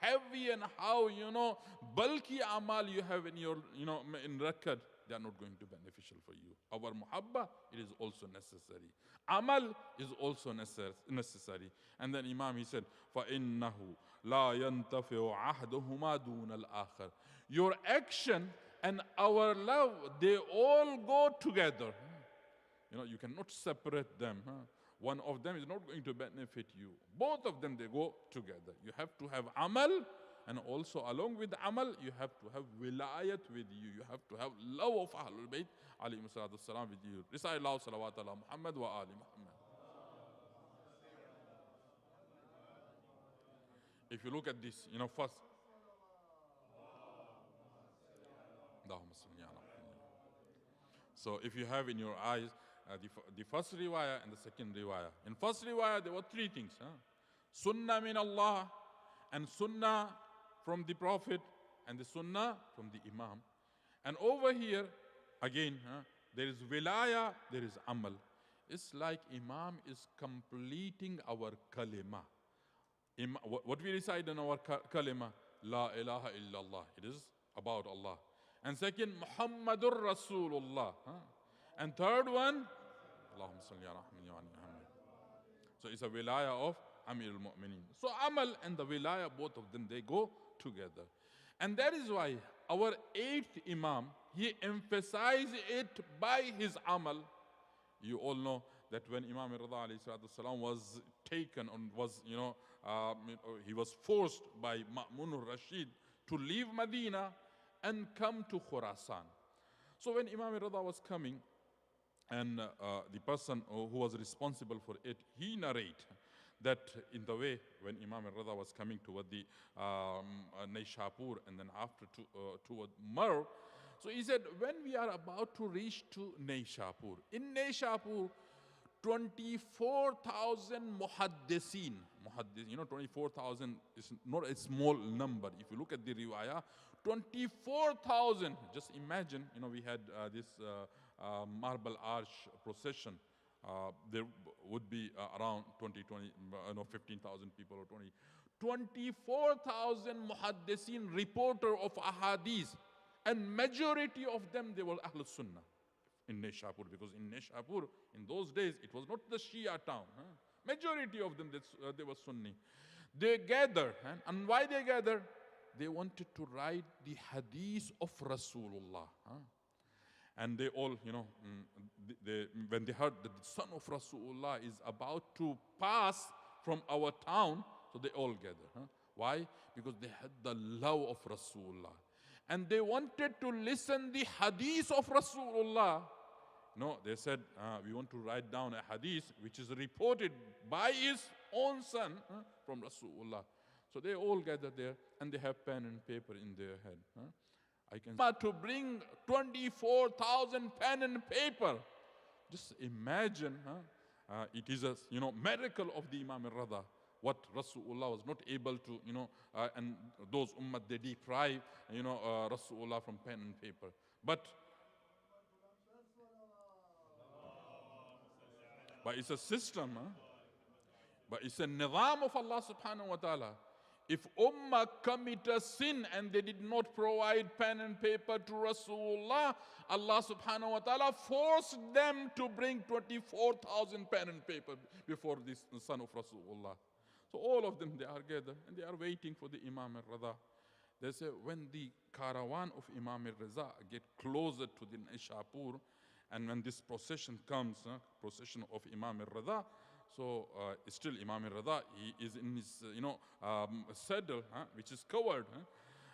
heavy and how, bulky amal you have in your, in record, they are not going to be beneficial for you. Our muhabba, it is also necessary. Amal is also necessary. And then Imam, he said, فَإِنَّهُ لَا يَنْتَفِعُ عَهْدُهُمَا دُونَ الْآخَرِ. Your action and our love, they all go together. You cannot separate them. One of them is not going to benefit you. Both of them, they go together. You have to have amal, and also along with amal, you have to have wilayat with you. You have to have love of Ahlul Bayt, alayhi salatu salam, with you. Recite Allah, salawat ala Muhammad wa ali Muhammad. If you look at this, first, so if you have in your eyes the first riwayah and the second riwayah. In first riwayah, there were three things. Sunnah min Allah, and sunnah from the Prophet, and the sunnah from the Imam. And over here, again, there is wilayah, there is amal. It's like Imam is completing our kalima. What we recite in our kalima, La ilaha illallah, it is about Allah. And second, Muhammadur Rasulullah. And third one, Allahumma salli ala Muhammad. So it's a wilayah of Amir al-Mu'mineen. So amal and the wilayah, both of them, they go together. And that is why our eighth Imam, he emphasized it by his amal. You all know that when Imam Ridha was taken and was, he was forced by Ma'mun al-Rashid to leave Medina and come to Khurasan. So when Imam Ridha was coming, and the person who was responsible for it, he narrated that in the way when Imam Ridha was coming toward the Naishapur and then after toward Mar, so he said, when we are about to reach to Naishapur, in Naishapur, 24,000 muhaddisin. 24,000 is not a small number. If you look at the riwayah, 24,000. Just imagine, we had this marble arch procession. There would be around 15,000 people or 24,000 muhaddisin, reporter of ahadith, and majority of them, they were Ahlul Sunnah in Naishapur, because in Naishapur, in those days, it was not the Shia town. Majority of them, they were Sunni. They gathered, and why they gathered? They wanted to write the hadith of Rasulullah. And they all, when they heard that the son of Rasulullah is about to pass from our town, so they all gathered. Why? Because they had the love of Rasulullah. And they wanted to listen the hadith of Rasulullah. No, they said, we want to write down a hadith which is reported by his own son from Rasulullah. So they all gathered there, and they have pen and paper in their head. I can to bring 24,000 pen and paper. Just imagine, it is a miracle of the Imam Ridha. What Rasulullah was not able to, and those ummah, they deprive, Rasulullah from pen and paper. But it's a system, but it's a nizam of Allah subhanahu wa ta'ala. If ummah commit a sin and they did not provide pen and paper to Rasulullah, Allah subhanahu wa ta'ala forced them to bring 24,000 pen and paper before this son of Rasulullah. So all of them, they are gathered and they are waiting for the Imam al-Ridha. They say when the caravan of Imam al-Ridha get closer to the Naishapur, and when this procession comes, procession of Imam al-Ridha, so still Imam al-Ridha, he is in his saddle, which is covered,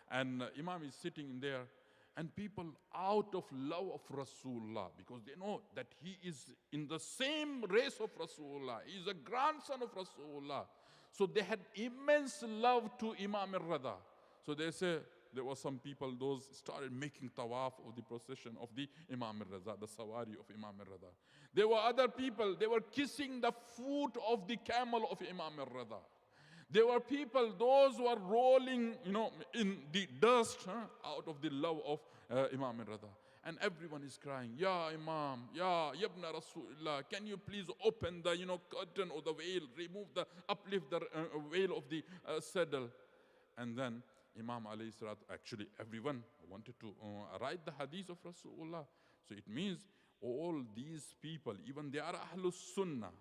and Imam is sitting in there, and people out of love of Rasulullah, because they know that he is in the same race of Rasulullah, he is a grandson of Rasulullah, so they had immense love to Imam al-Ridha. So they say there were some people, those started making tawaf of the procession of the Imam al-Ridha, the sawari of Imam al-Ridha. There were other people, they were kissing the foot of the camel of Imam al-Ridha. There were people, those who are rolling, in the dust out of the love of Imam al-Ridha. And everyone is crying, Ya Imam, Ya Yabna Rasulullah, can you please open the, curtain or the veil, uplift the veil of the saddle. and then Imam alayhi salatu, actually everyone wanted to write the hadith of Rasulullah. So it means all these people, even they are Ahlus Sunnah,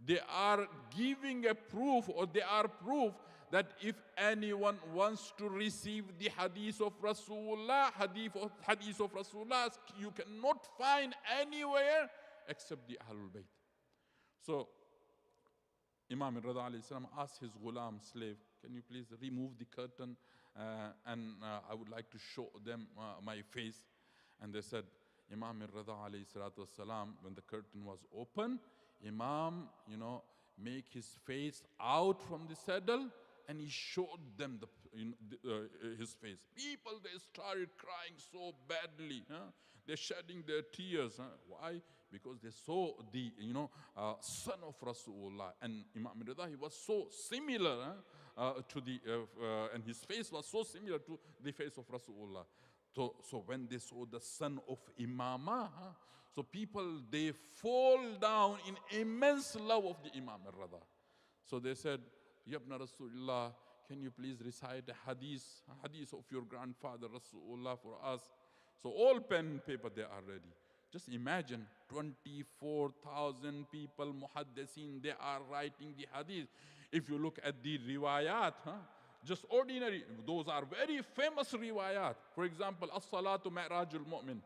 they are giving a proof, or they are proof that if anyone wants to receive the hadith of Rasulullah, hadith of Rasulullah, you cannot find anywhere except the Ahlul Bayt. So Imam Ridha alayhi salam asked his ghulam, slave, can you please remove the curtain and I would like to show them my face. And they said, Imam Ridha alayhi salatu wasalam, when the curtain was open, Imam, make his face out from the saddle, and he showed them his face. People, they started crying so badly. They're shedding their tears. Why? Because they saw the son of Rasulullah, and Imam Ridha, he was so similar to the and his face was so similar to the face of Rasulullah. So when they saw the son of Imama, so people, they fall down in immense love of the Imam Ridha. So they said, Yabna Rasulullah, can you please recite a hadith of your grandfather Rasulullah for us? So all pen and paper, they are ready. Just imagine 24,000 people, muhaddithin, they are writing the hadith. If you look at the riwayat, just ordinary, those are very famous riwayat. For example, As-Salatu Mi'rajul Mu'min.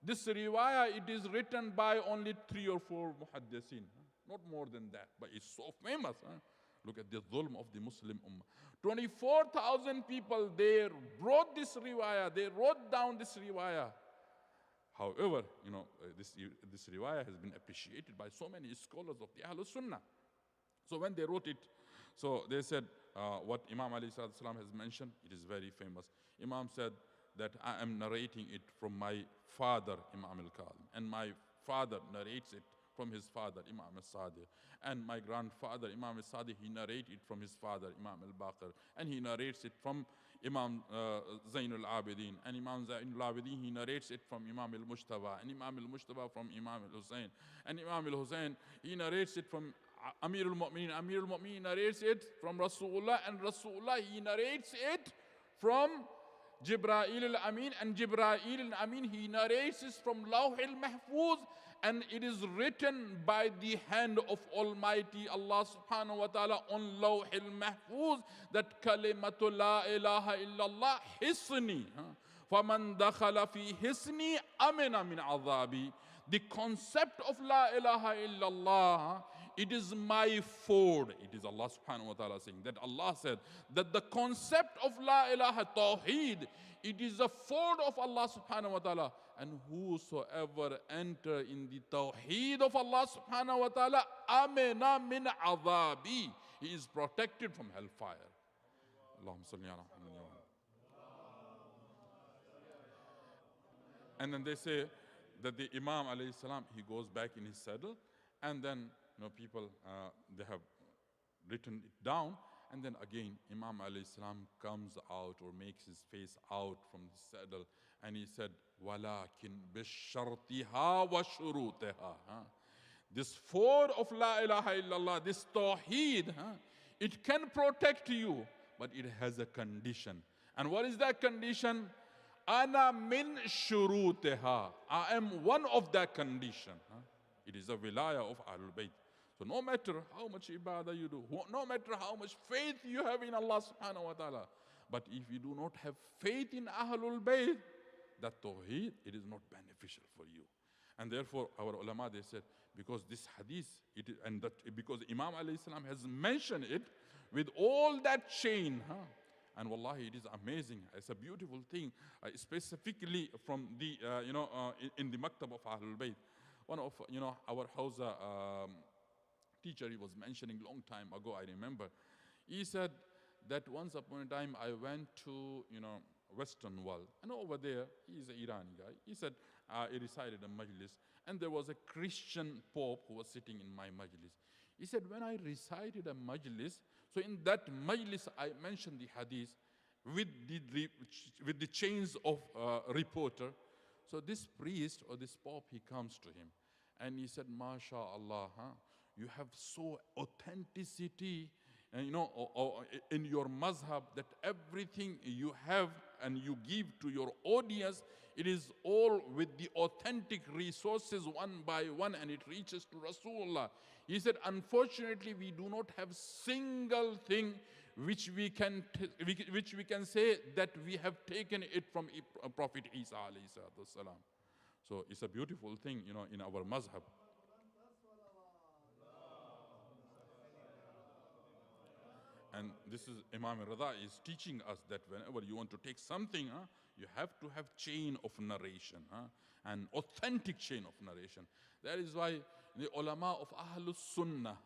This riwayah, it is written by only 3 or 4 muhaddithin. Not more than that, but it's so famous. Look at the dhulm of the Muslim ummah. 24,000 people, they wrote this riwayah, they wrote down this riwayah. However, this riwayah has been appreciated by so many scholars of the Ahlul Sunnah. So when they wrote it, so they said, what Imam alayhi salatu wasalam has mentioned, it is very famous. Imam said that I am narrating it from my father, Imam al-Kadhim, and my father narrates it from his father, Imam al-Sadiq, and my grandfather, Imam al-Sadiq, he narrated from his father, Imam al-Baqir, and he narrates it from Imam Zainul Abidin, and Imam Zainul Abidin, he narrates it from Imam al-Mujtaba, and Imam al-Mujtaba from Imam al-Hussein, and Imam al-Hussein, he narrates it from Amir al-Mu'minin, Amir al-Mu'minin narrates it from Rasulullah, and Rasulullah, he narrates it from Jibra'il al-Amin, and Jibra'il al-Amin, he narrates it from Lawh al-Mahfuz, and it is written by the hand of Almighty Allah subhanahu wa ta'ala on Lawh al-Mahfuz that kalimatu la ilaha illallah hisni. فَمَنْ دَخَلَ فِي hisni amina min azabi. The concept of la ilaha illallah, it is my ford. It is Allah subhanahu wa ta'ala saying that Allah said that the concept of la ilaha tawheed, it is a ford of Allah subhanahu wa ta'ala. And whosoever enter in the tawheed of Allah subhanahu wa ta'ala, amina min azabi, he is protected from hellfire. Allahumma salli ala Muhammad. And then they say that the Imam alayhi salam, he goes back in his saddle, and then people, they have written it down, and then again Imam alayhi salam comes out or makes his face out from the saddle, and he said, walakin bishartiha wa shuruteha. This ford of la ilaha illallah, this tawheed, it can protect you, but it has a condition. And what is that condition? Ana min shuruteha. I am one of that condition. It is a wilayah of Ahlul Bayt. So no matter how much ibadah you do, no matter how much faith you have in Allah subhanahu wa ta'ala, but if you do not have faith in Ahlul Bayt, that tawheed, it is not beneficial for you. And therefore, our ulama, they said, because this hadith, because Imam alayhi salam has mentioned it with all that chain, and wallahi, it is amazing. It's a beautiful thing, specifically from the, in the maktab of Ahlul Bayt. One of, our Hausa teacher, he was mentioning long time ago, I remember. He said that once upon a time, I went to, Western world. And over there, he's an Irani guy. He said, he recited a majlis, and there was a Christian pope who was sitting in my majlis. He said, when I recited a majlis, so in that majlis, I mentioned the hadith with the chains of reporter. So this priest or this pope, he comes to him, and he said, MashaAllah, you have so authenticity and or in your mazhab, that everything you have and you give to your audience, it is all with the authentic resources one by one, and it reaches to Rasulullah. He said, unfortunately, we do not have single thing which we can say that we have taken it from Prophet Isa alayhi salatu wasalam. So it's a beautiful thing, in our mazhab. And this is Imam Ridha is teaching us that whenever you want to take something, you have to have chain of narration, an authentic chain of narration. That is why the ulama of Ahlus Sunnah,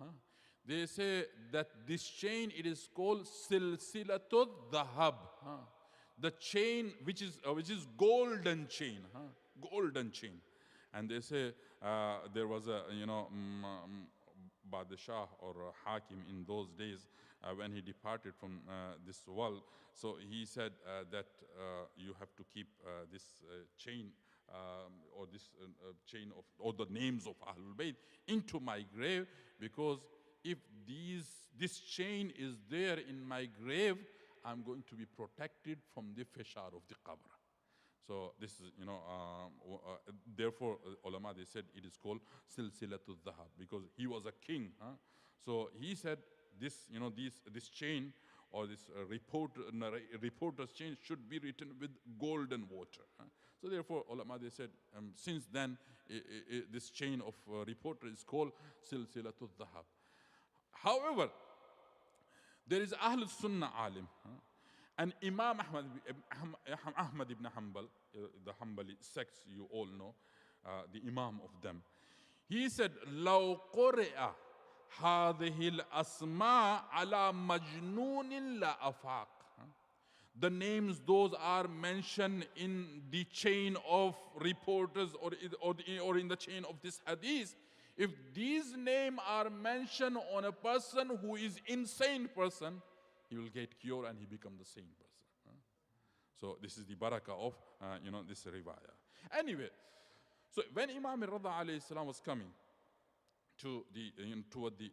they say that this chain, it is called silsilatul dhahab, the chain which is golden chain, golden chain. And they say there was a Badshah or Hakim in those days when he departed from this world. So he said that you have to keep this chain or this chain of all the names of Ahlul Bayt into my grave, because if this chain is there in my grave, I'm going to be protected from the fishar of the qabr. So this is, therefore, ulama, they said it is called silsilatul dhahab, because he was a king. So he said this, this chain or this reporter's chain should be written with golden water. So therefore, ulama, they said, since then, this chain of reporter is called silsilatul dhahab. However, there is Ahlul Sunnah alim, and Imam Ahmad ibn Hanbal, the Hanbali sects, you all know, the Imam of them. He said, لو قرئ هذه الأسماء على مجنون لا أفاق. The names, those are mentioned in the chain of reporters or in the chain of this hadith. If these names are mentioned on a person who is insane person, he will get cured and he become the same person. So this is the barakah of this riwayah. Anyway, so when Imam Ridha alayhi salam was coming to toward the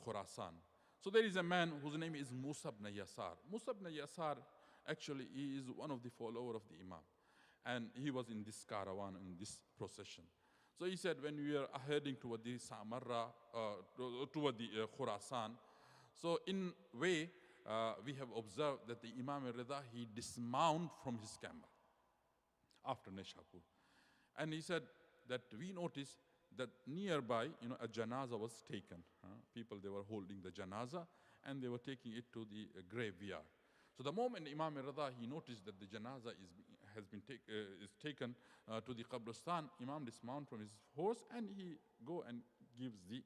Khurasan, so there is a man whose name is Musa ibn Yasar. Musa ibn Yasar, actually, he is one of the followers of the Imam, and he was in this caravan, in this procession. So he said, when we are heading toward the Samarra, toward the Khurasan, so in way, we have observed that the Imam Ridha, he dismounted from his camel after Nishapur. And he said that we noticed that nearby, a janaza was taken. People, they were holding the janaza and they were taking it to the graveyard. So the moment Imam Ridha, he noticed that the janaza is taken to the Qabristan, Imam dismounted from his horse and he go and gives the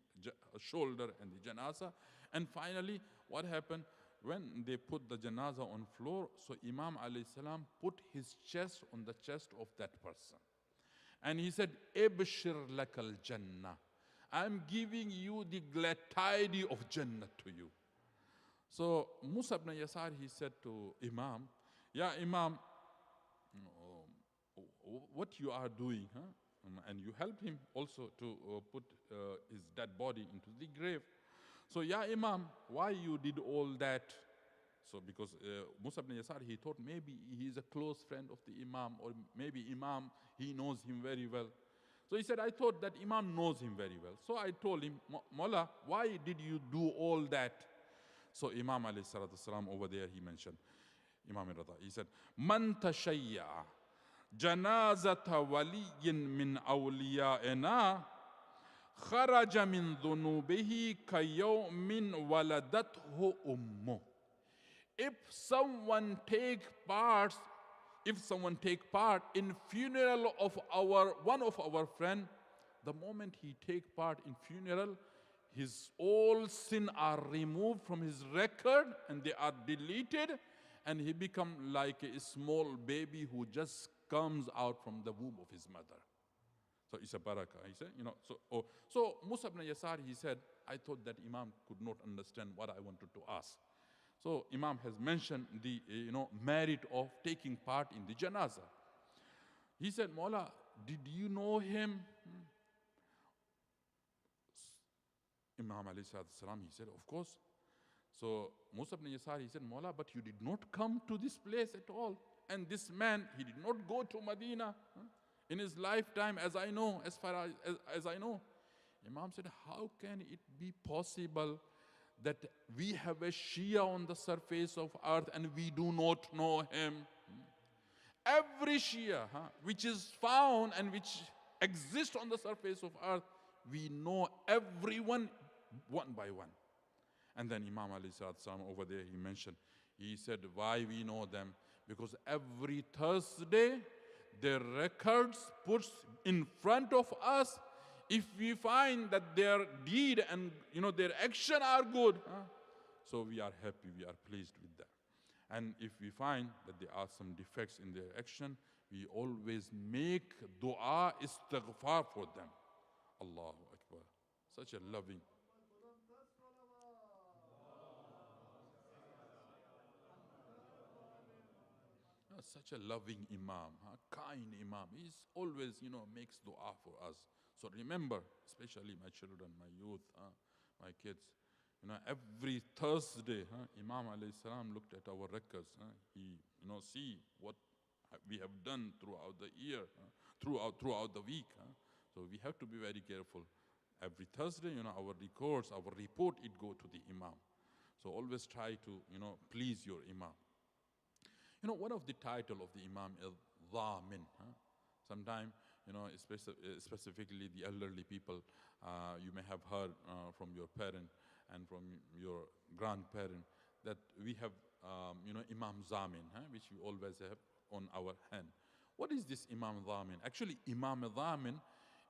shoulder and the janaza. And finally, what happened? When they put the janaza on floor, so Imam alayhi salam put his chest on the chest of that person. And he said, Ibshir lakal jannah. I'm giving you the glad tidings of Jannah to you. So Musa ibn Yasar, he said to Imam, yeah, Imam, what you are doing, and you help him also to put his dead body into the grave. So, yeah, Imam, why you did all that? So, because Musa ibn Yasar, he thought maybe he is a close friend of the Imam, or maybe Imam, he knows him very well. So he said, I thought that Imam knows him very well. So I told him, Mullah, why did you do all that? So Imam alayhi salatu salam over there, he mentioned, Imam Ridha, he said, Man tashayya'a janazata waliyin min awliya'ina kharaja min dhunubihi kayawmin waladathu ummu. If someone take part in funeral of one of our friend, the moment he take part in funeral, his all sin are removed from his record and they are deleted, and he become like a small baby who just comes out from the womb of his mother. So it's a barakah. He said, so Musa ibn Yasar, he said, I thought that Imam could not understand what I wanted to ask. So Imam has mentioned the merit of taking part in the janaza. He said, Maula, did you know him? Imam alayhi salam, he said, of course. So Musa ibn Yasar, he said, Mawla, but you did not come to this place at all. And this man, he did not go to Medina in his lifetime, as I know, as far as I know. Imam said, how can it be possible that we have a Shia on the surface of earth and we do not know him? Every Shia which is found and which exists on the surface of earth, we know everyone one by one. And then Imam alayhi salatu salam over there, he mentioned, he said, why we know them? Because every Thursday, their records put in front of us. If we find that their deed and their action are good, so we are happy, we are pleased with that. And if we find that there are some defects in their action, we always make dua istighfar for them. Allahu Akbar. Such a loving. Such a loving Imam, kind Imam. He's always, makes dua for us. So remember, especially my children, my youth, my kids, every Thursday, Imam alayhi salam looked at our records. He, see what we have done throughout the year, throughout the week. So we have to be very careful. Every Thursday, our records, our report, it go to the Imam. So always try to, please your Imam. One of the title of the Imam is Dhamin. Sometimes, specifically the elderly people, you may have heard from your parent and from your grandparent that we have, Imam Zamin, which we always have on our hand. What is this Imam Dhamin? Actually, Imam Dhamin,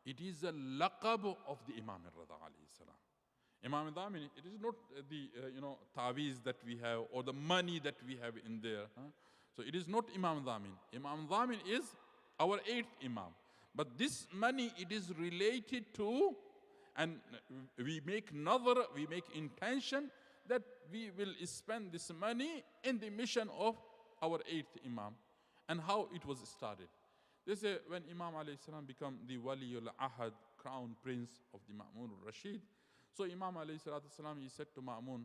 it is a laqab of the Imam Ridha alayhi salam. Imam Dhamin, it is not the, tawiz that we have or the money that we have in there. So it is not Imam Dhamin. Imam Dhamin is our 8th Imam. But this money, it is related to, and we make intention that we will spend this money in the mission of our 8th Imam. And how it was started. They say when Imam alayhi salam become the Waliul Ahad, crown prince of the Ma'mun al-Rashid, so Imam alayhi salam, he said to Ma'mun,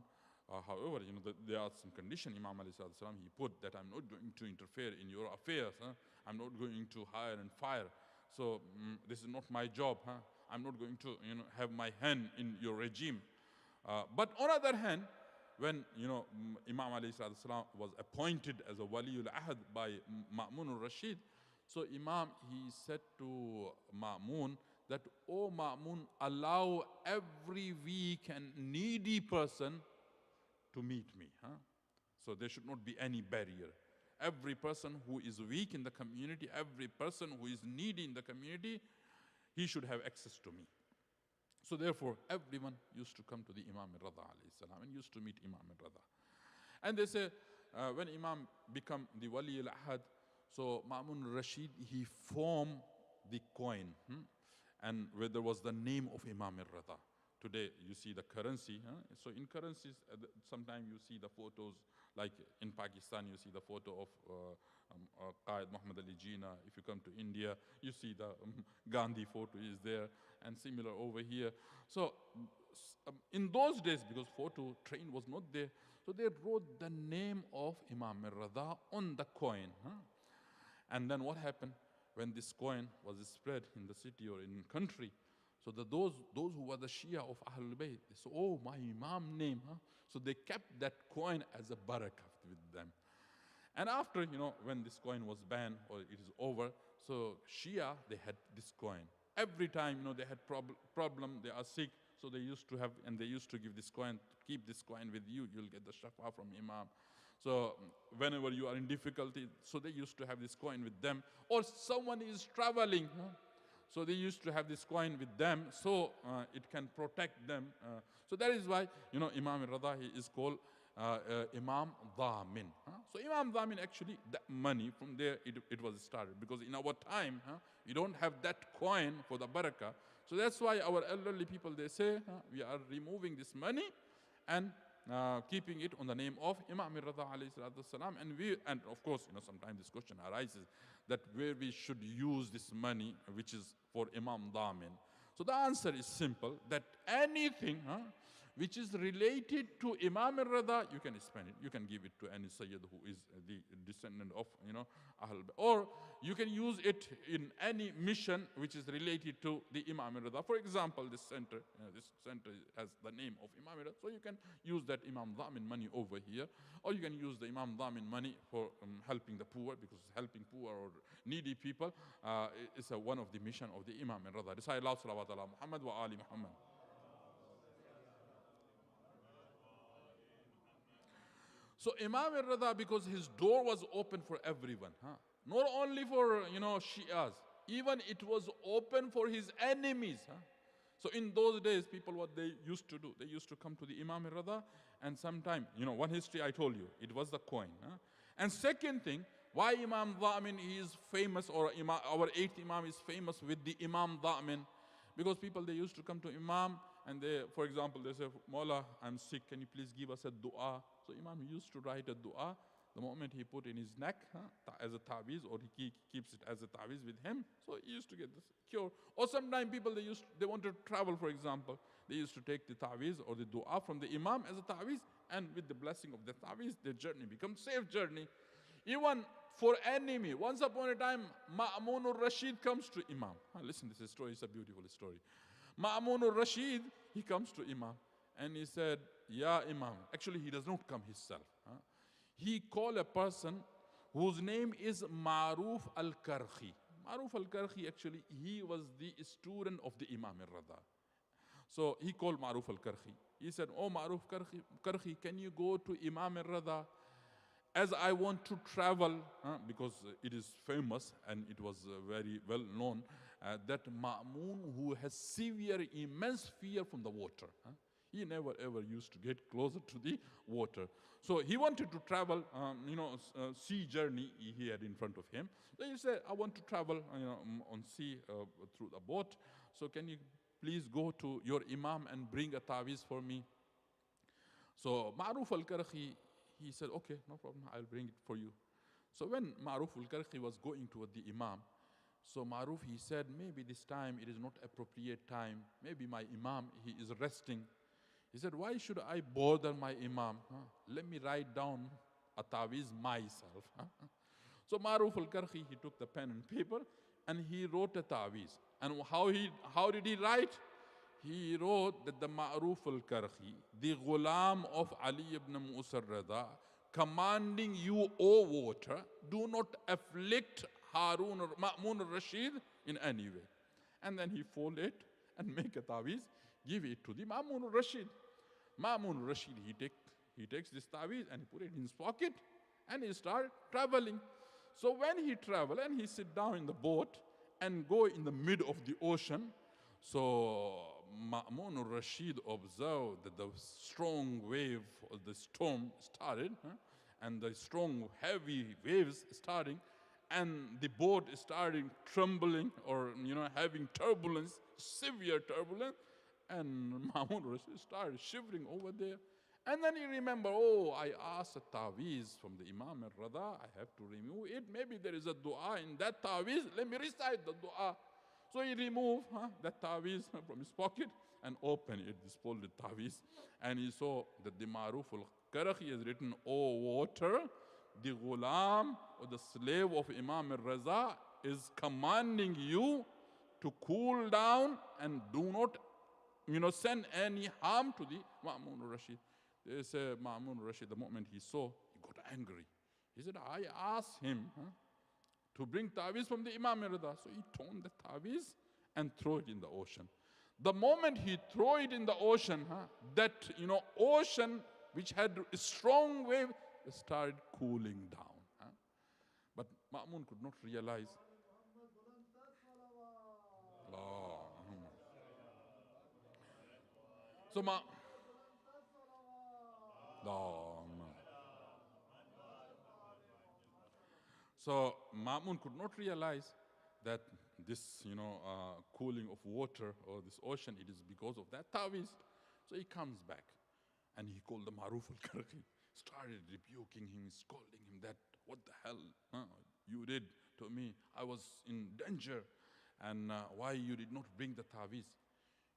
however, there are some conditions Imam alayhi salam, he put that I'm not going to interfere in your affairs. I'm not going to hire and fire. So this is not my job. I'm not going to have my hand in your regime. But on the other hand, when Imam alayhi salam was appointed as a Waliul Ahad by Ma'mun al-Rashid, so Imam, he said to Ma'mun that, oh Ma'mun, allow every weak and needy person to meet me. So there should not be any barrier. Every person who is weak in the community, every person who is needy in the community, he should have access to me. So therefore, everyone used to come to the Imam Ridha alayhi salam and used to meet Imam Ridha. And they say, when Imam become the Wali al-Ahad, so Ma'mun Rashid, he formed the coin, and where there was the name of Imam Ridha. Today, you see the currency. So in currencies, sometimes you see the photos, like in Pakistan, you see the photo of Qaid Muhammad Ali Jinnah. If you come to India, you see the Gandhi photo is there, and similar over here. So in those days, because photo train was not there, so they wrote the name of Imam Ridha on the coin. And then what happened? When this coin was spread in the city or in country, so those who were the Shia of Ahlul Bayt, they said, oh, my Imam name. So they kept that coin as a barakah with them. And after, when this coin was banned or it is over, so Shia, they had this coin. Every time, they had problem, they are sick, so they used to have, and they used to give this coin, keep this coin with you, you'll get the shafa from Imam. So whenever you are in difficulty, so they used to have this coin with them. Or someone is traveling, so they used to have this coin with them, so it can protect them. So that is why, Imam Ridha, he is called Imam Dhamin. So Imam Dhamin, actually, that money, from there it was started. Because in our time, we don't have that coin for the barakah. So that's why our elderly people, they say, we are removing this money and keeping it on the name of Imam Ridha alayhi salatu salam. And of course, sometimes this question arises that where we should use this money, which is for Imam Dhamin. So the answer is simple, that anything which is related to Imam Ridha, you can spend it. You can give it to any Sayyid who is the descendant of, Ahl. Or you can use it in any mission which is related to the Imam Ridha. For example, this center has the name of Imam Ridha, so you can use that Imam Dhamin money over here, or you can use the Imam Dhamin money for helping the poor, because helping poor or needy people is one of the mission of the Imam Ridha. Recite Allah salawat ala Muhammad wa ali Muhammad. So Imam Ridha, because his door was open for everyone, not only for Shias, even it was open for his enemies. So in those days, people, what they used to do, they used to come to the Imam Ridha, and sometime, one history I told you, it was the coin. And second thing, why Imam Dhamin is famous, or our eighth Imam is famous with the Imam Dhamin, because people, they used to come to Imam, and they, for example, they say, Mawla, I'm sick, can you please give us a dua? So Imam used to write a dua. The moment he put in his neck as a tawiz, or he keeps it as a tawiz with him, so he used to get this cure. Or sometimes people, they want to travel, for example, they used to take the tawiz or the dua from the Imam as a tawiz, and with the blessing of the tawiz, their journey becomes safe journey. Even for enemy, once upon a time, Ma'mun al-Rashid comes to Imam. Listen, this story is a beautiful story. Ma'mun al-Rashid, he comes to Imam, and he said, Ya Imam. Actually, he does not come himself. He called a person whose name is Maruf al-Karhi. Maruf al-Karhi, actually, he was the student of the Imam Ridha. So he called Maruf al-Karhi. He said, oh Maruf Karhi, can you go to Imam Ridha? As I want to travel, because it is famous and it was very well known, that Ma'mun, who has severe, immense fear from the water. He never ever used to get closer to the water. So he wanted to travel, sea journey he had in front of him. So he said, I want to travel on sea through the boat. So can you please go to your Imam and bring a tawiz for me? So Ma'ruf al-Karhi, he said, okay, no problem, I'll bring it for you. So when Ma'ruf al-Karhi was going toward the Imam, so Ma'ruf, he said, maybe this time it is not appropriate time. Maybe my Imam, he is resting. He said, why should I bother my Imam? Let me write down a tawiz myself. So Ma'ruf al-Karhi, he took the pen and paper and he wrote a tawiz. And how did he write? He wrote that the Ma'ruf al-Karhi, the ghulam of Ali ibn Musa Ridha, commanding you, O water, do not afflict Harun or Ma'mun al-Rashid in any way. And then he fold it and make a tawiz, give it to the Ma'mun al-Rashid. Ma'mun al-Rashid, he takes this tawiz and he put it in his pocket and he start traveling. So when he travel and he sit down in the boat and go in the mid of the ocean, so Ma'mun al-Rashid observed that the strong wave of the storm started, and the strong heavy waves starting, and the boat started trembling or having turbulence, severe turbulence, and Ma'mun al-Rashid started shivering over there. And then he remembered, oh, I asked a tawiz from the Imam al-Ridha, I have to remove it. Maybe there is a dua in that tawiz, let me recite the dua. So he removed that tawiz from his pocket and opened it, this folded tawiz. And he saw that the Ma'ruf al-Karhi has written, O water, the ghulam or the slave of Imam al-Ridha is commanding you to cool down and do not send any harm to the Ma'mun al-Rashid. They say Ma'mun al-Rashid, the moment he saw, he got angry. He said, I asked him to bring tawiz from the Imam Ridha. So he torn the tawiz and threw it in the ocean. The moment he threw it in the ocean, that ocean which had a strong wave started cooling down. But Ma'mun could not realize. So So Ma'mun could not realize that this, cooling of water or this ocean, it is because of that tawiz. So he comes back and he called the Ma'ruf al-Karhi, started rebuking him, scolding him that, what the hell you did to me? I was in danger, and why you did not bring the tawiz?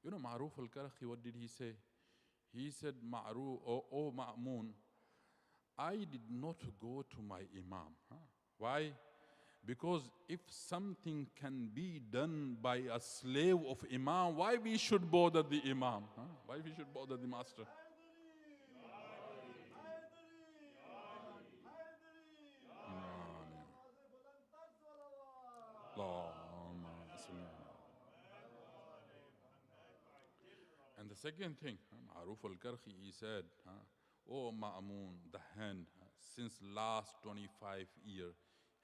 Ma'ruf al-Karhi, what did he say? He said, Ma'ru, oh Ma'mun, I did not go to my Imam. Huh? Why? Because if something can be done by a slave of Imam, why we should bother the Imam? Huh? Why we should bother the master? And the second thing, Ma'ruf al-Karhi, he said, oh Ma'amun, the hand, since last 25 years,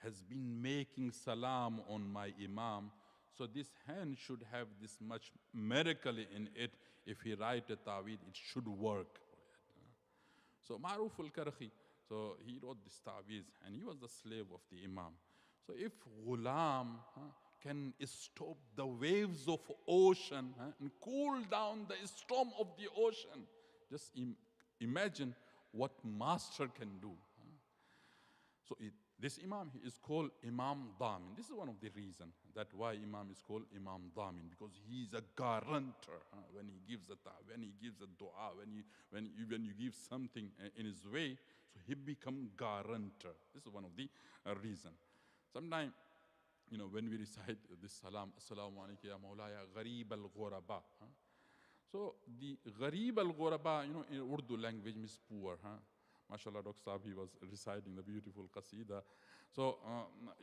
has been making salam on my Imam. So this hand should have this much miracle in it. If he write a ta'weed, it should work. So Ma'ruf al-Karhi, so he wrote this ta'weez, and he was the slave of the Imam. So if Ghulam can stop the waves of ocean and cool down the storm of the ocean, just imagine what master can do. So this Imam, he is called Imam Damin. This is one of the reasons that why Imam is called Imam Damin, because he is a guarantor. When he gives a when he gives a dua, when you give something in his way, so he become guarantor. This is one of the reasons. Sometimes, when we recite this salam, Assalamu alaikum ya Maulaya Gharib al-Ghuraba. So the Gharib al-Ghuraba, in Urdu language means poor. MashaAllah, Dr. Saab, he was reciting the beautiful qasida. So,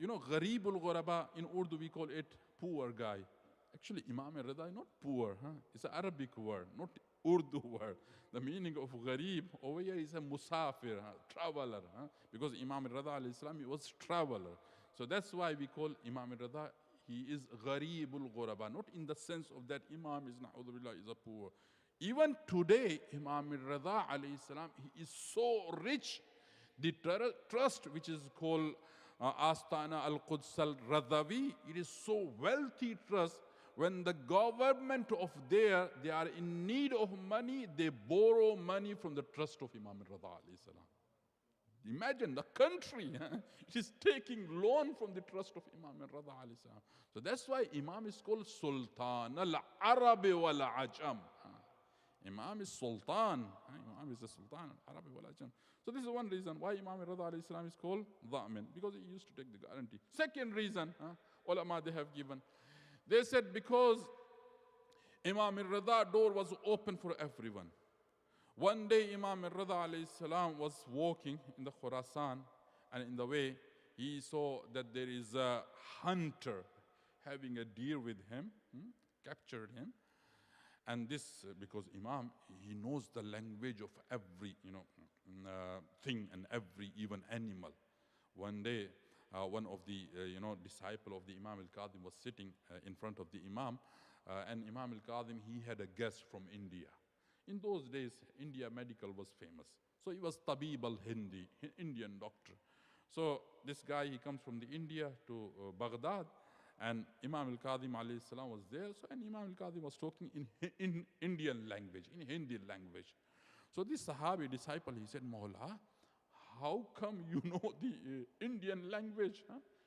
Gharib al-Ghuraba, in Urdu we call it poor guy. Actually, Imam Ridha is not poor. It's an Arabic word, not Urdu word. The meaning of Gharib over here is a musafir, traveler. Because Imam Ridha alayhi salam, he was traveler. So that's why we call Imam Ridha, he is Gharib al-Ghuraba, not in the sense of that Imam is, na'udhu is a poor. Even today, Imam Ridha alayhi salam, he is so rich. The trust which is called Astana al-Quds al-Radhawi, it is so wealthy trust. When the government of there, they are in need of money, they borrow money from the trust of Imam Ridha alayhi salam. Imagine the country, it is taking loan from the trust of Imam Ridha alayhi salam. So that's why Imam is called Sultan al-Arabi wal-Ajam. Imam is Sultan. Imam is the Sultan al-Arabi wal-Ajam. So this is one reason why Imam Ridha alayhi salam is called Dhamin, because he used to take the guarantee. Second reason, ulama they have given, they said because Imam Ridha door was open for everyone. One day Imam Ridha alayhi salam was walking in the Khurasan, and in the way he saw that there is a hunter having a deer with him, captured him. And this, because Imam, he knows the language of every, thing and every even animal. One day, one of the, disciple of the Imam al-Qadim was sitting in front of the Imam, and Imam al-Qadim, he had a guest from India. In those days, India medical was famous. So he was Tabib al-Hindi, Indian doctor. So this guy, he comes from the India to Baghdad, and Imam al-Qadim alayhi salam was there. So, and Imam al-Qadim was talking in Indian language, in Hindi language. So this Sahabi disciple, he said, Mawla, how come you know the Indian language?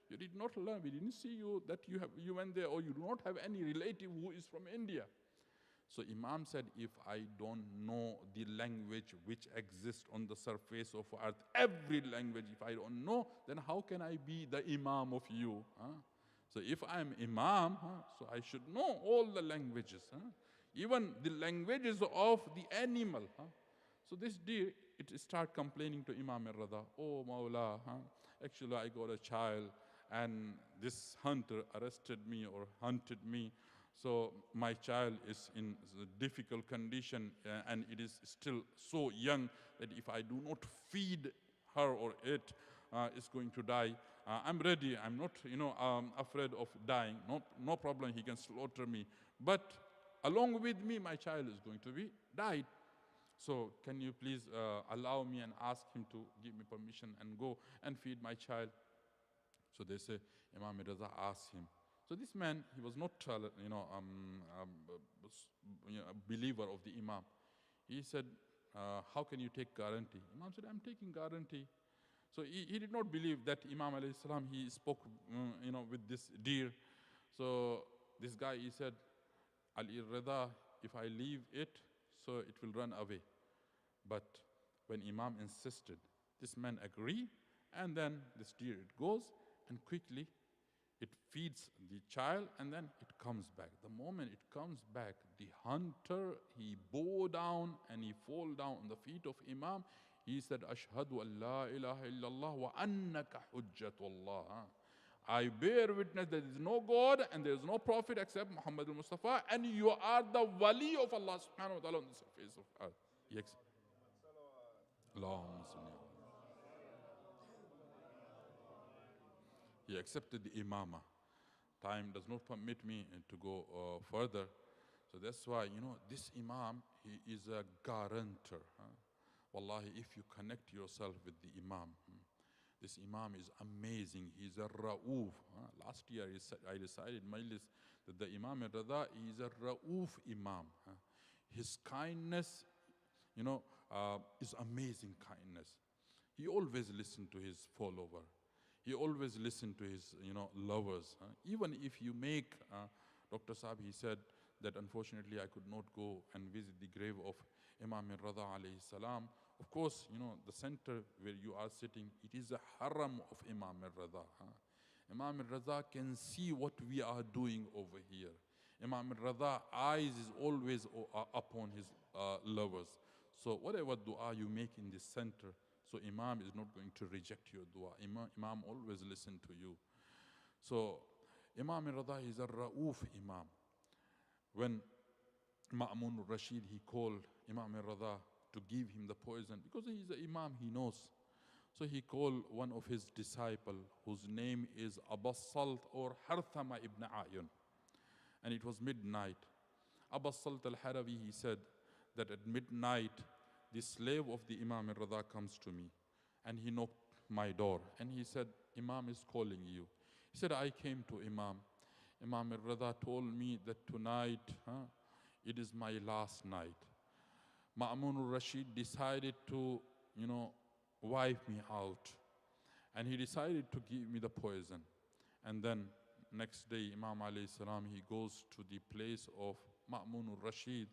You did not learn. We didn't see you that you went there, or you do not have any relative who is from India. So Imam said, if I don't know the language which exists on the surface of earth, every language, if I don't know, then how can I be the Imam of you? So if I am Imam, so I should know all the languages, even the languages of the animal. So this deer, it start complaining to Imam Ridha, oh Mawla, actually I got a child, and this hunter arrested me or hunted me. So my child is in a difficult condition, and it is still so young that if I do not feed her or it, it's going to die. I'm ready. I'm not, afraid of dying. No problem. He can slaughter me. But along with me, my child is going to be died. So can you please allow me and ask him to give me permission and go and feed my child? So they say, Imam Ridha asked him. So this man, he was not, a believer of the Imam. He said, how can you take guarantee? Imam said, I'm taking guarantee. So he did not believe that Imam alayhi salam, he spoke, with this deer. So this guy, he said, Ali Ridha, if I leave it, so it will run away. But when Imam insisted, this man agreed, and then this deer, it goes, and quickly it feeds the child, and then it comes back. The moment it comes back, the hunter, he bow down and he fall down on the feet of Imam. He said, Ashhadu an la ilaha illallah wa annaka hujjatullah. I bear witness that there is no God and there is no prophet except Muhammad al-Mustafa, and you are the wali of Allah subhanahu wa ta'ala on the surface of earth. Yes. Allahumma salli. He accepted the imama. Time does not permit me to go further. So that's why, this imam, he is a guarantor. Wallahi, if you connect yourself with the imam, this imam is amazing. He's a ra'uf. Last year I decided Majlis that the Imam Ridha is a ra'uf imam. His kindness, is amazing kindness. He always listened to his follower. He always listened to his, lovers. Even if you make, Dr. Saab, he said that unfortunately I could not go and visit the grave of Imam Ridha alayhi salam. Of course, the center where you are sitting, it is a haram of Imam Ridha. Imam Ridha can see what we are doing over here. Imam Ridha eyes is always upon his lovers. So whatever dua you make in this center, so Imam is not going to reject your dua. Imam always listen to you. So Imam Ridha is a Ra'uf Imam. When Ma'mun Rashid, he called Imam Ridha to give him the poison, because he is an Imam, he knows. So he called one of his disciples, whose name is Abbas Salt or Harthama ibn Ayun. And it was midnight. Abbas Salt al-Harawi, he said that at midnight, the slave of the Imam Ridha comes to me, and he knocked my door, and he said, Imam is calling you. He said, I came to Imam. Imam Ridha told me that tonight, it is my last night. Ma'mun al-Rashid decided to, wipe me out, and he decided to give me the poison. And then next day, Imam alayhi salam, he goes to the place of Ma'mun al-Rashid.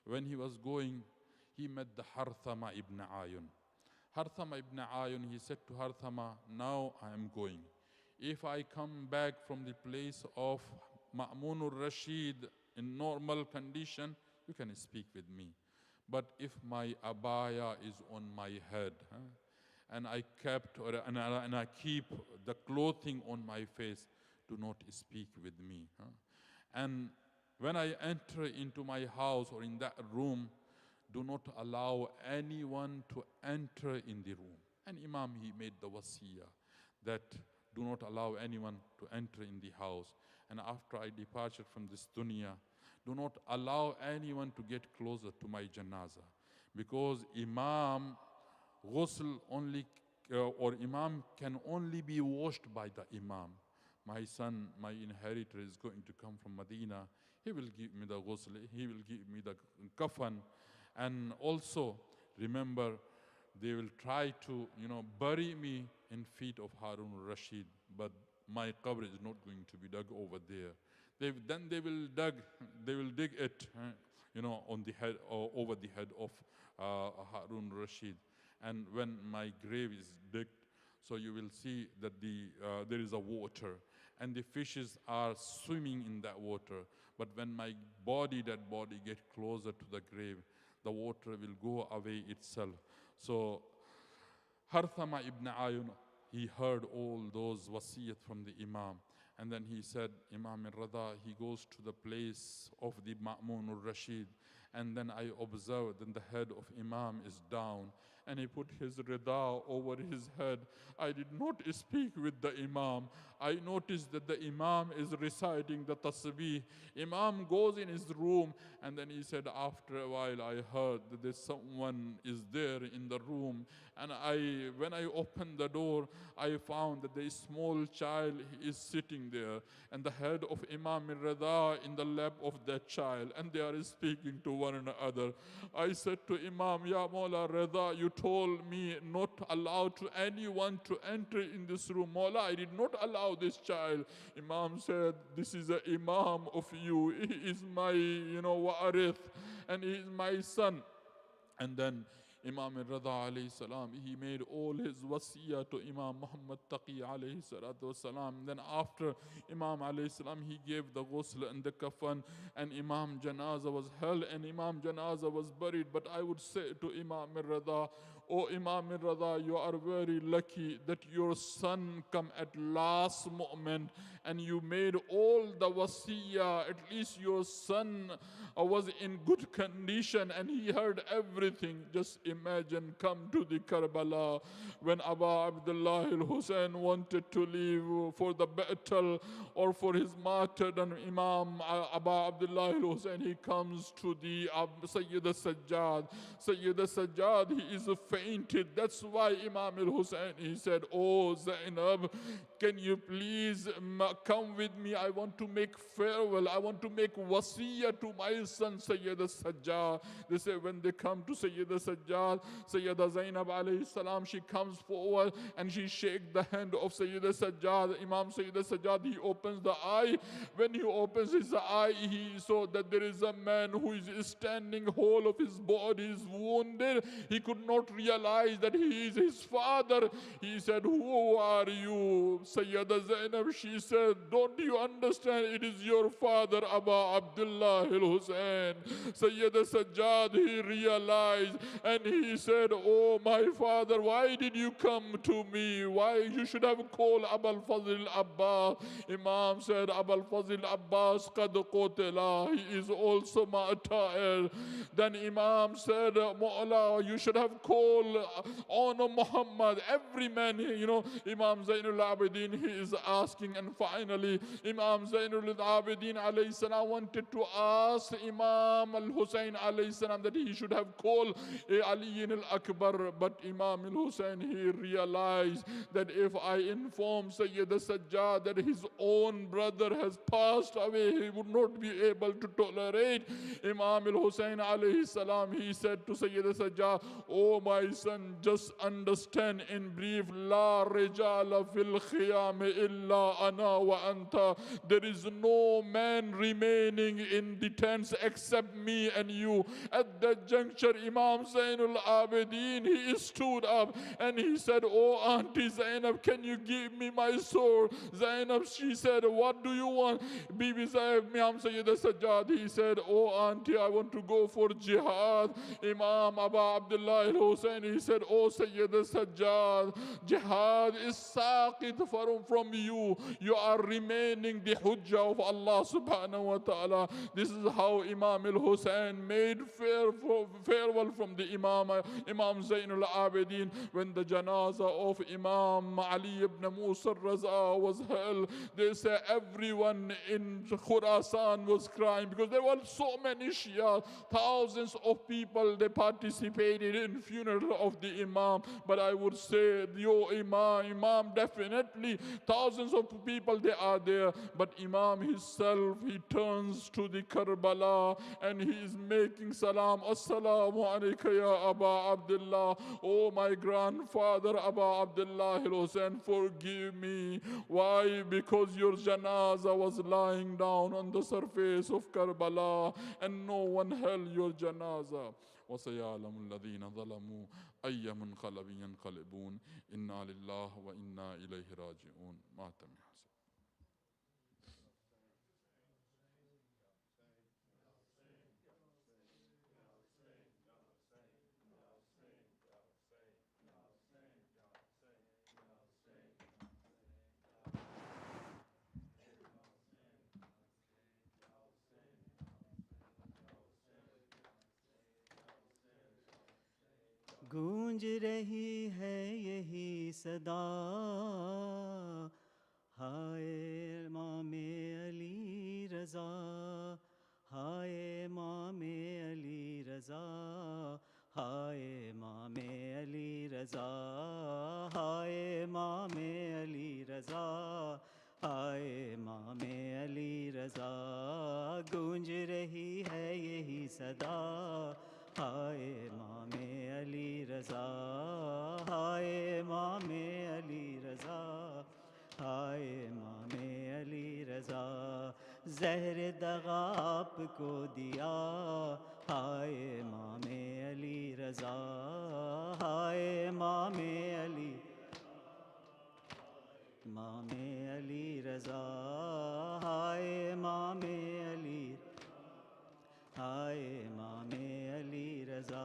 When he was going, he met the Harthama ibn Ayun. Harthama ibn Ayun, he said to Harthama, now I am going. If I come back from the place of Ma'mun al-Rashid in normal condition, you can speak with me. But if my abaya is on my head, and I keep the clothing on my face, do not speak with me. And when I enter into my house or in that room, do not allow anyone to enter in the room. And Imam, he made the wasiyah that do not allow anyone to enter in the house. And after I departed from this dunya, do not allow anyone to get closer to my janazah. Because Imam ghusl only, or Imam can only be washed by the Imam. My son, my inheritor, is going to come from Medina. He will give me the ghusl, he will give me the kafan. And also, remember, they will try to, bury me in feet of Harun al-Rashid, but my qabr is not going to be dug over there. Then they will dig it, on the head, or over the head of Harun al-Rashid. And when my grave is digged, so you will see that there is a water, and the fishes are swimming in that water. But when my dead body get closer to the grave, the water will go away itself. So Harthama ibn Ayun, he heard all those wasiyat from the Imam. And then he said, Imam Ridha, he goes to the place of the Ma'mun al-Rashid. And then I observed that the head of Imam is down, and he put his Ridha over his head. I did not speak with the Imam. I noticed that the Imam is reciting the tasbih. Imam goes in his room, and then he said, after a while I heard that there's someone is there in the room. And when I opened the door, I found that the small child is sitting there, and the head of Imam Ridha in the lap of that child, and they are speaking to one another. I said to Imam, Ya Maula Ridha, you told me not allowed to anyone to enter in this room. Mawla, I did not allow this child. Imam said, this is an imam of you. He is my, warith, and he is my son. And then Imam Ridha alayhi salam, he made all his wasiyah to Imam Muhammad Taqi alayhi salatu wasalam. Then after Imam alayhi salam, he gave the ghusl and the kafan, and Imam Janaza was held, and Imam Janaza was buried. But I would say to Imam Ridha, oh Imam Ridha, you are very lucky that your son come at last moment, and you made all the wasiyah. At least your son was in good condition and he heard everything. Just imagine, come to the Karbala when Abu Abdullah al-Hussein wanted to leave for the battle or for his martyrdom. Imam Abu Abdullah al-Hussein, he comes to the Sayyid al-Sajjad. Sayyid al-Sajjad, he is fainted. That's why Imam al-Hussein, he said, oh Zainab, can you please come with me? I want to make farewell. I want to make wasiyah to my son Sayyid al-Sajjad. They say when they come to Sayyid al-Sajjad, Sayyida Zainab alayhi salam, she comes forward and she shakes the hand of Sayyid al-Sajjad. Imam Sayyid al-Sajjad, he opens the eye. When he opens his eye, he saw that there is a man who is standing, whole of his body is wounded. He could not realize that he is his father. He said, who are you? Sayyida Zainab, she said, don't you understand? It is your father, Abu Abdullah al-Hussein. Sayyid al-Sajjad, he realized and he said, oh my father, why did you come to me? Why you should have called Abul Fazl Abbas. Imam said, Abul Fazl Abbas qad qutila, he is also martyred. Then Imam said, Mawla, you should have called on Muhammad. Every man, Imam Zainul Abidin, he is asking. And finally, Imam Zainul Abidin alayhi salam wanted to ask Imam al-Hussein alayhi salam that he should have called Ali al-Akbar. But Imam al-Hussein, he realized that if I inform Sayyid al-Sajjad that his own brother has passed away, he would not be able to tolerate. Imam al-Hussein alayhi salam, he said to Sayyid al-Sajjad, oh my son, just understand in brief, La rijala fil khiyam illa ana wa anta. There is no man remaining in the tents except me and you. At that juncture, Imam Zainul Abidin, he stood up and he said, oh Auntie Zainab, can you give me my sword? Zainab, she said, what do you want? Bibi Zainab, Imam Sayyid al-Sajjad, he said, oh Auntie, I want to go for jihad. Imam Abu Abdullah al-Hussein, he said, oh Sayyid al-Sajjad, jihad is saqit from you. You are remaining the hujjah of Allah subhanahu wa ta'ala. This is how Imam al-Hussein made farewell from the Imam Zainul Abidin. When the janaza of Imam Ali ibn Musa al-Raza was held, they say everyone in Khurasan was crying because there were so many Shia. Thousands of people, they participated in funeral of the Imam. But I would say, your Imam definitely, thousands of people, they are there. But Imam himself, he turns to the Karbala and he is making salam. Assalamu alayka ya Aba Abdullah. Oh my grandfather Abu Abdullah al-Hussein, forgive me. Why? Because your janaza was lying down on the surface of Karbala and no one held your janaza. وَسَيَعْلَمُ الَّذِينَ ظَلَمُوا أَيَّ مُنْقَلَبٍ يَنْقَلِبُونَ إِنَّا لِلَّهِ وَإِنَّا إِلَيْهِ رَاجِعُونَ. ماتم. गूंज रही है यही सदा, हाय इमामे अली रज़ा, हाय इमामे अली रज़ा, हाय इमामे अली रज़ा, हाय इमामे अली रज़ा, हाय इमामे अली रज़ा। गूंज रही है यही सदा, हाय इमामे अली रज़ा। رضا ہائے امام علی رضا ہائے امام علی رضا زہر دغا آپ کو دیا ہائے امام علی رضا ہائے امام علی امام علی رضا ہائے امام علی ہائے امام علی رضا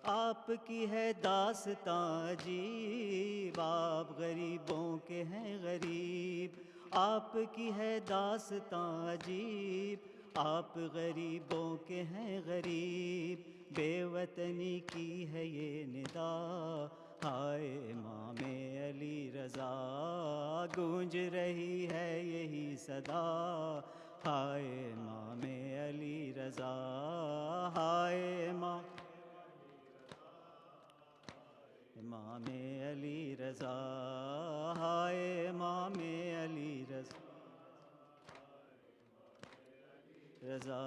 آپ کی ہے داستاں عجیب آپ غریبوں کے ہیں غریب آپ کی ہے داستاں عجیب آپ غریبوں کے ہیں غریب بے وطنی کی ہے یہ ندا ہائے امام علی رضا گونج رہی ہے یہی صدا ہائے امام علی رضا ہائے امام علی رضا ہائے امام علی رضا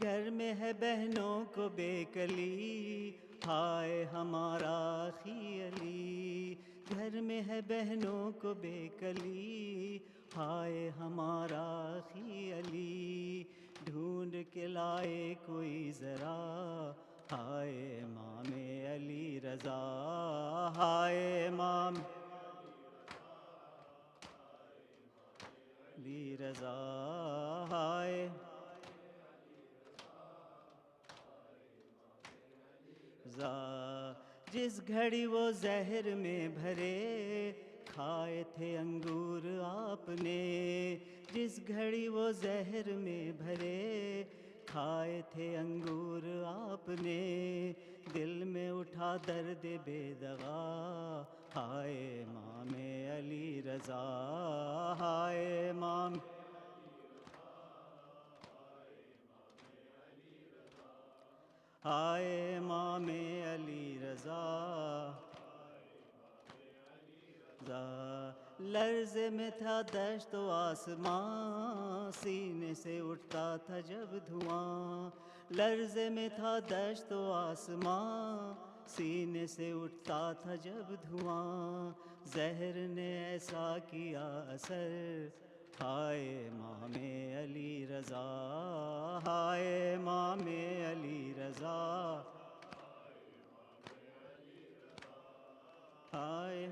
گھر میں ہے بہنوں کو بے کلی ہائے ہمارا آخی علی گھر میں ہے بہنوں کو بے کلی ہائے ہمارا آخی علی ڈھونڈ کے لائے کوئی ذرا ہائے امام علی رضا ہائے امام علی رضا ہائے رضا جس گھڑی وہ زہر میں بھرے کھائے تھے انگور آپ نے جس گھڑی وہ زہر میں بھرے کھائے تھے انگور آپ نے دل میں اٹھا درد بے دغا ہائے امام علی رضا ہائے امام ہائے امام علی رضا لرزے میں تھا دشت و آسمان سینے سے اٹھتا تھا جب دھواں لرزے میں تھا دشت و آسمان سینے سے اٹھتا تھا جب دھواں زہر نے ایسا کیا اثر ہائے امام علی رضا ہائے امام علی رضا ہائے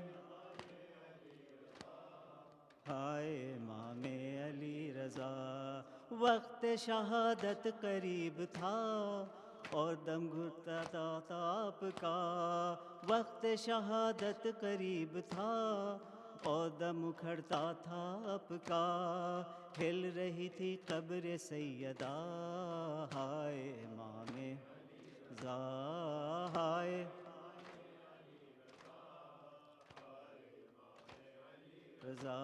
ہائے امام علی رضا وقت شہادت قریب تھا اور دم گھٹتا تھا آپ کا وقت شہادت قریب تھا اور دم اکھڑتا تھا آپ کا ہل رہی تھی قبر سیدہ ہائے امام رضا ہائے رضا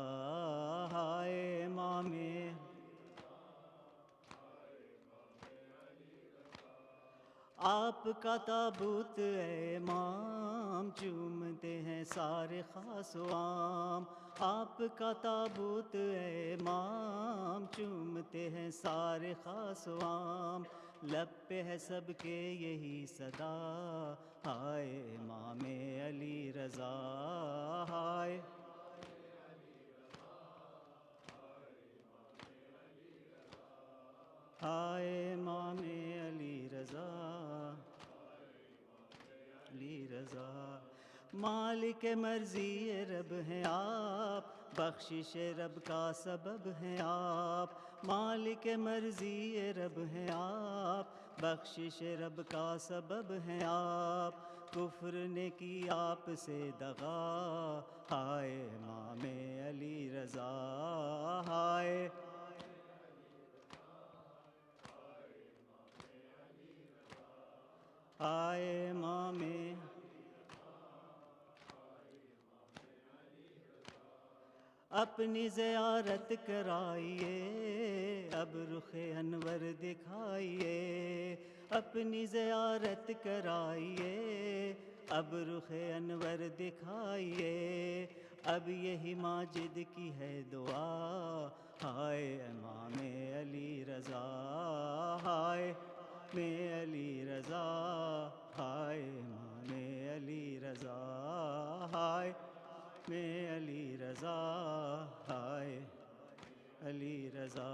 ہائے امام آپ کا تابوت اے امام چومتے ہیں سارے خاص و عام آپ کا تابوت اے امام چومتے ہیں سارے خاص و عام لب پہ ہے سب کے یہی صدا ہائے امام علی رضا ہائے ہائے امام علی رضا علی رضا مالک مرضی رب ہیں آپ بخشش رب کا سبب ہیں آپ مالک مرضی رب ہیں آپ بخشش رب کا سبب ہیں آپ کفر نے کی آپ سے دغا ہائے امام علی رضا ہائے ہائے امام اپنی زیارت کرائیے اب رخ انور دکھائیے اپنی زیارت کرائیے اب رخ انور دکھائیے اب یہی ماجد کی ہے دعا ہائے امام علی رضا ہائے امام علی رضا ہائے امام अली रज़ा, हाय में अली रज़ा, हाय अली रज़ा।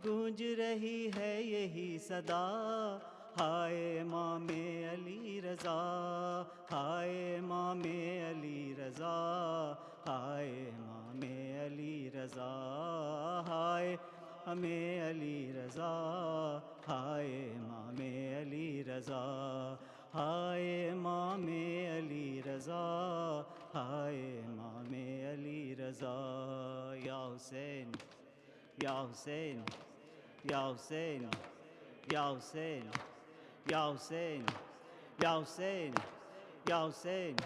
गूंज रही है यही सदा, हाय इमाम अली रज़ा, हाय इमाम अली रज़ा, हाय इमाम अली रज़ा, हाय हमें अली रज़ा, हाय इमाम अली रज़ा, हाय इमाम अली रज़ा, हाय इमाम अली रज़ा। या हुसैन या हुसैन या हुसैन या हुसैन या हुसैन या हुसैन या हुसैन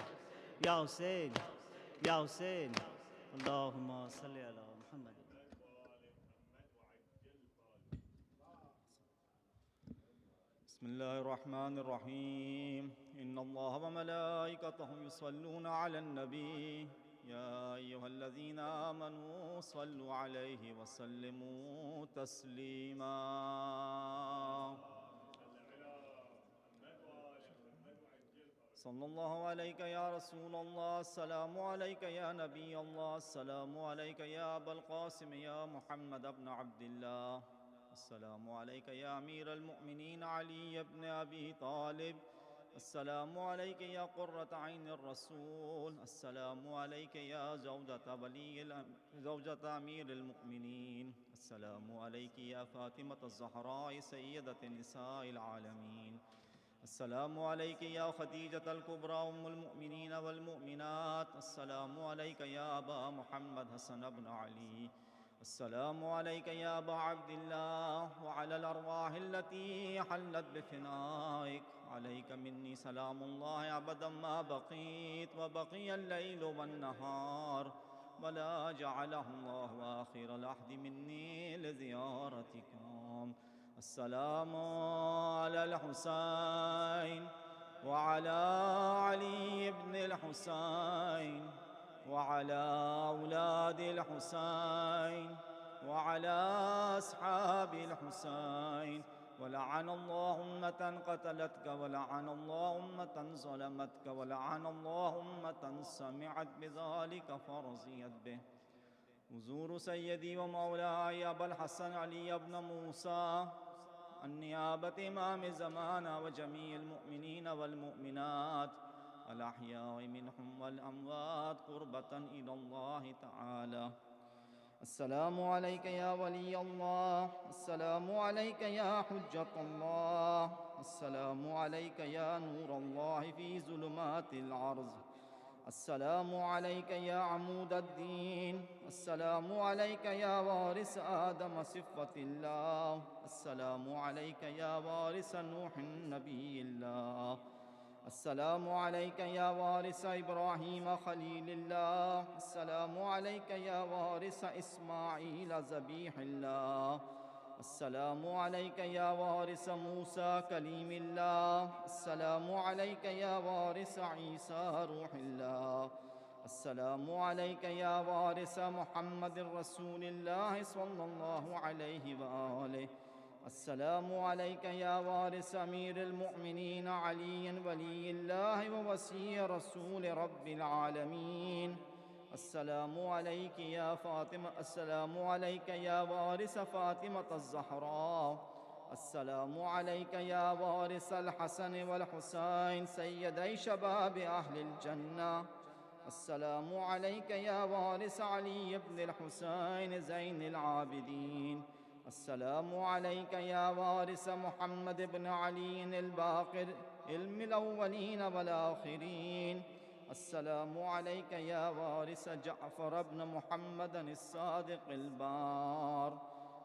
या हुसैन या हुसैन। अल्लाहुम्मा सल्लि अला मुहम्मद। बिस्मिल्लाहिर्रहमानिर्रहीम। इन्नल्लाह व मलाइकतहु युसल्लूना अलन नबी या अय्युहल्लज़ीना आमनू सल्लु अलैहि व सल्लिमू तस्लीमा। सल्लल्लाहु अलैका या रसूलल्लाह, अस्सलामु अलैका या नबी अल्लाह, अस्सलामु अलैका या अबल क़ासिम या मुहम्मद इब्न अब्दिल्लाह, अस्सलामु अलैका या अमीर अल-मुअमिनीन अली इब्न अबी तालिब, अस्सलामु अलैका या क़ुर्रत ऐन रसूल, अस्सलामु अलैका या ज़ौजत अमीर अल-मुअमिनीन, अस्सलामु अलैका या फ़ातिमत अज़-ज़हरा सय्यदत निसाइल आलमीन, अस्सलामु अलैका या खदीजत अल-कुबरा उम्मुल मुअमिनीन वल मुअमिनात, अस्सलामु अलैका या अबा मुहम्मद हसन इब्न अली, अस्सलामु अलैका या अबा अब्दिल्लाह व अलल अरवाहिल्लती हल्लत बिफ़िनाइक, अलैका मिन्नी सलामुल्लाह अबदम मा बक़ीत व बक़ियल लैलु वन नहार वला जअलहुल्लाहु आखिरल अहदि मिन्नी लिज़ियारतिकुम। अस्सलामु अलल हुसैन व अला अली इब्निल हुसैन व अला औलादिल हुसैन व अला अस्हाबिल हुसैन व लअनल्लाहु उम्मतन क़तलतक व लअनल्लाहु उम्मतन ज़लमतक व लअनल्लाहु उम्मतन समिअत बिज़ालिक फ़रज़ियत बिह। हुज़ूर सय्यदी व मौलाई अबुल हसन अली इब्न मूसा अन्नियाबत इमाम ज़माना व जमीअल मुअमिनीन वल मुअमिनात अल अहयाइ मिनहुम वल अमवात क़ुर्बतन इलल्लाहि तआला। अस्सलामु अलैका या वली अल्लाह, अस्सलामु अलैका या हुज्जतल्लाह, अस्सलामु अलैका या नूरल्लाहि फ़ी ज़ुलुमातिल अर्ज़, अस्सलामु अलैका या अमूदद्दीन, अस्सलामु अलैका या वारिस आदम सिफ़्वतिल्लाह, अस्सलामु अलैका या वारिस नूहिन नबीयिल्लाह, अस्सलामु अलैका या वारिस इब्राहीम खलीलिल्लाह, अस्सलामु अलैका या वारिस इस्माईल ज़बीहिल्लाह, अस्सलामु अलैका या वारिस मूसा कलीमिल्लाह, अस्सलामु अलैका या वारिस ईसा रूहिल्लाह, अस्सलामु अलैका या वारिस मुहम्मदिर रसूलिल्लाह सल्लल्लाहु अलैहि व आलिहि, अस्सलामु अलैका या वारिस अमीरिल मुअमिनीन अली वलीयिल्लाह व वसी रसूल रब्बिल आलमीन, अस्सलामु अलैका या फ़ातिमा, अस्सलामु अलैका या वारिस फ़ातिमत अज़-ज़हरा, अस्सलामु अलैका या वारिसल हसन वल हुसैन सय्यदै शबाब अहलिल जन्नह, अस्सलामु अलैका या वारिस अली इब्निल हुसैन ज़ैनिल आबिदीन, अस्सलामु अलैका या वारिस मुहम्मद इब्न अली अल बाक़िर इल्मिल अव्वलीन वल आख़िरीन, अस्सलामु अलैका या वारिस जअफ़र इब्न मुहम्मद as-सादिक़िल बार,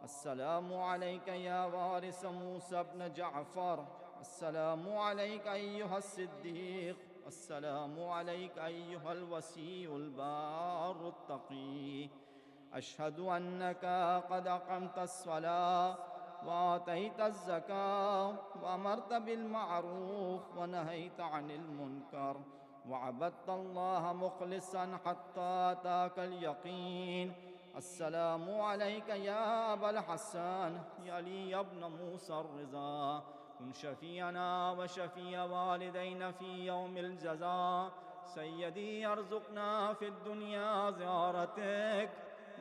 अस्सलामु अलैका या वारिस मूसा इब्न जअफ़र, अस्सलामु अलैका अय्युहस सिद्दीक़, अस्सलामु अलैका अय्युहल वसीउल बारुत तक़ी, अशहदु अन्नका क़द अक़मतस स्वलाह व आतैतज़ ज़काह व अमरत बिल मअरूफ़ व नहैत अनिल मुनकर व अबदतल्लाह मुख़लिसन हत्ता अताकल यक़ीन। अस्सलामु अलैका या अबल हसन या अली इब्न मूसा रिज़ा كن شفيعنا وشفيع والدينا في يوم الجزاء. سيدي ارزقنا في الدنيا زيارتك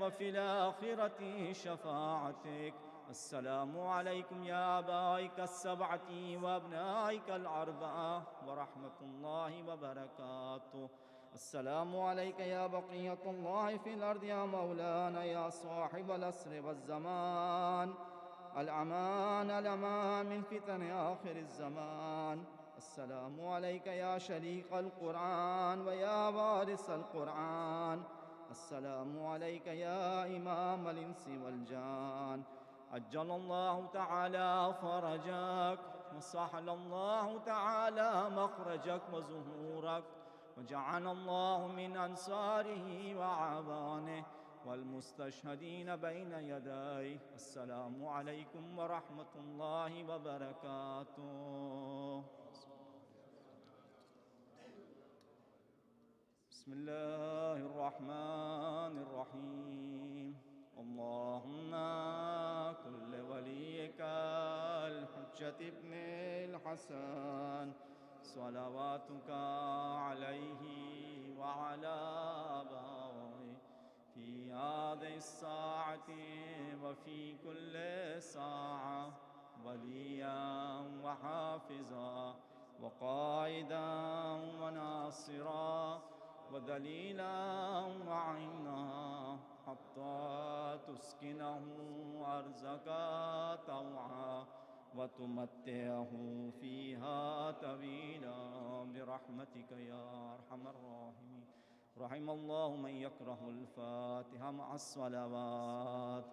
وفي الآخرة شفاعتك. السلام عليكم يا آبائك السبعة وأبنائك الأربعة ورحمة الله وبركاته. السلام عليك يا بقية الله في الأرض يا مولانا يا صاحب العصر والزمان. الأمان الأمان من فتن آخر الزمان. السلام عليك يا شريك القرآن ويا وارث القرآن. السلام عليك يا إمام الإنس والجان. عجل الله تعالى فرجك وسهل الله تعالى مخرجك وظهورك وجعل الله من أنصاره وعوانه والمستشهدين بين يديه. السلام عليكم ورحمة الله وبركاته. بسم الله الرحمن الرحيم. اللهم كل وليك الحجة ابن الحسن صلواتك عليه وعلى آبائه في هذه الساعة وفي كل ساعة وليا وحافظا وقائدا وناصرا ودليلا وعينا حتى تسكنه أرزك طوعا وتمتعه فيها طويلا برحمتك يا أرحم الراحمين. رحم الله من يكره الفاتحة مع الصلوات.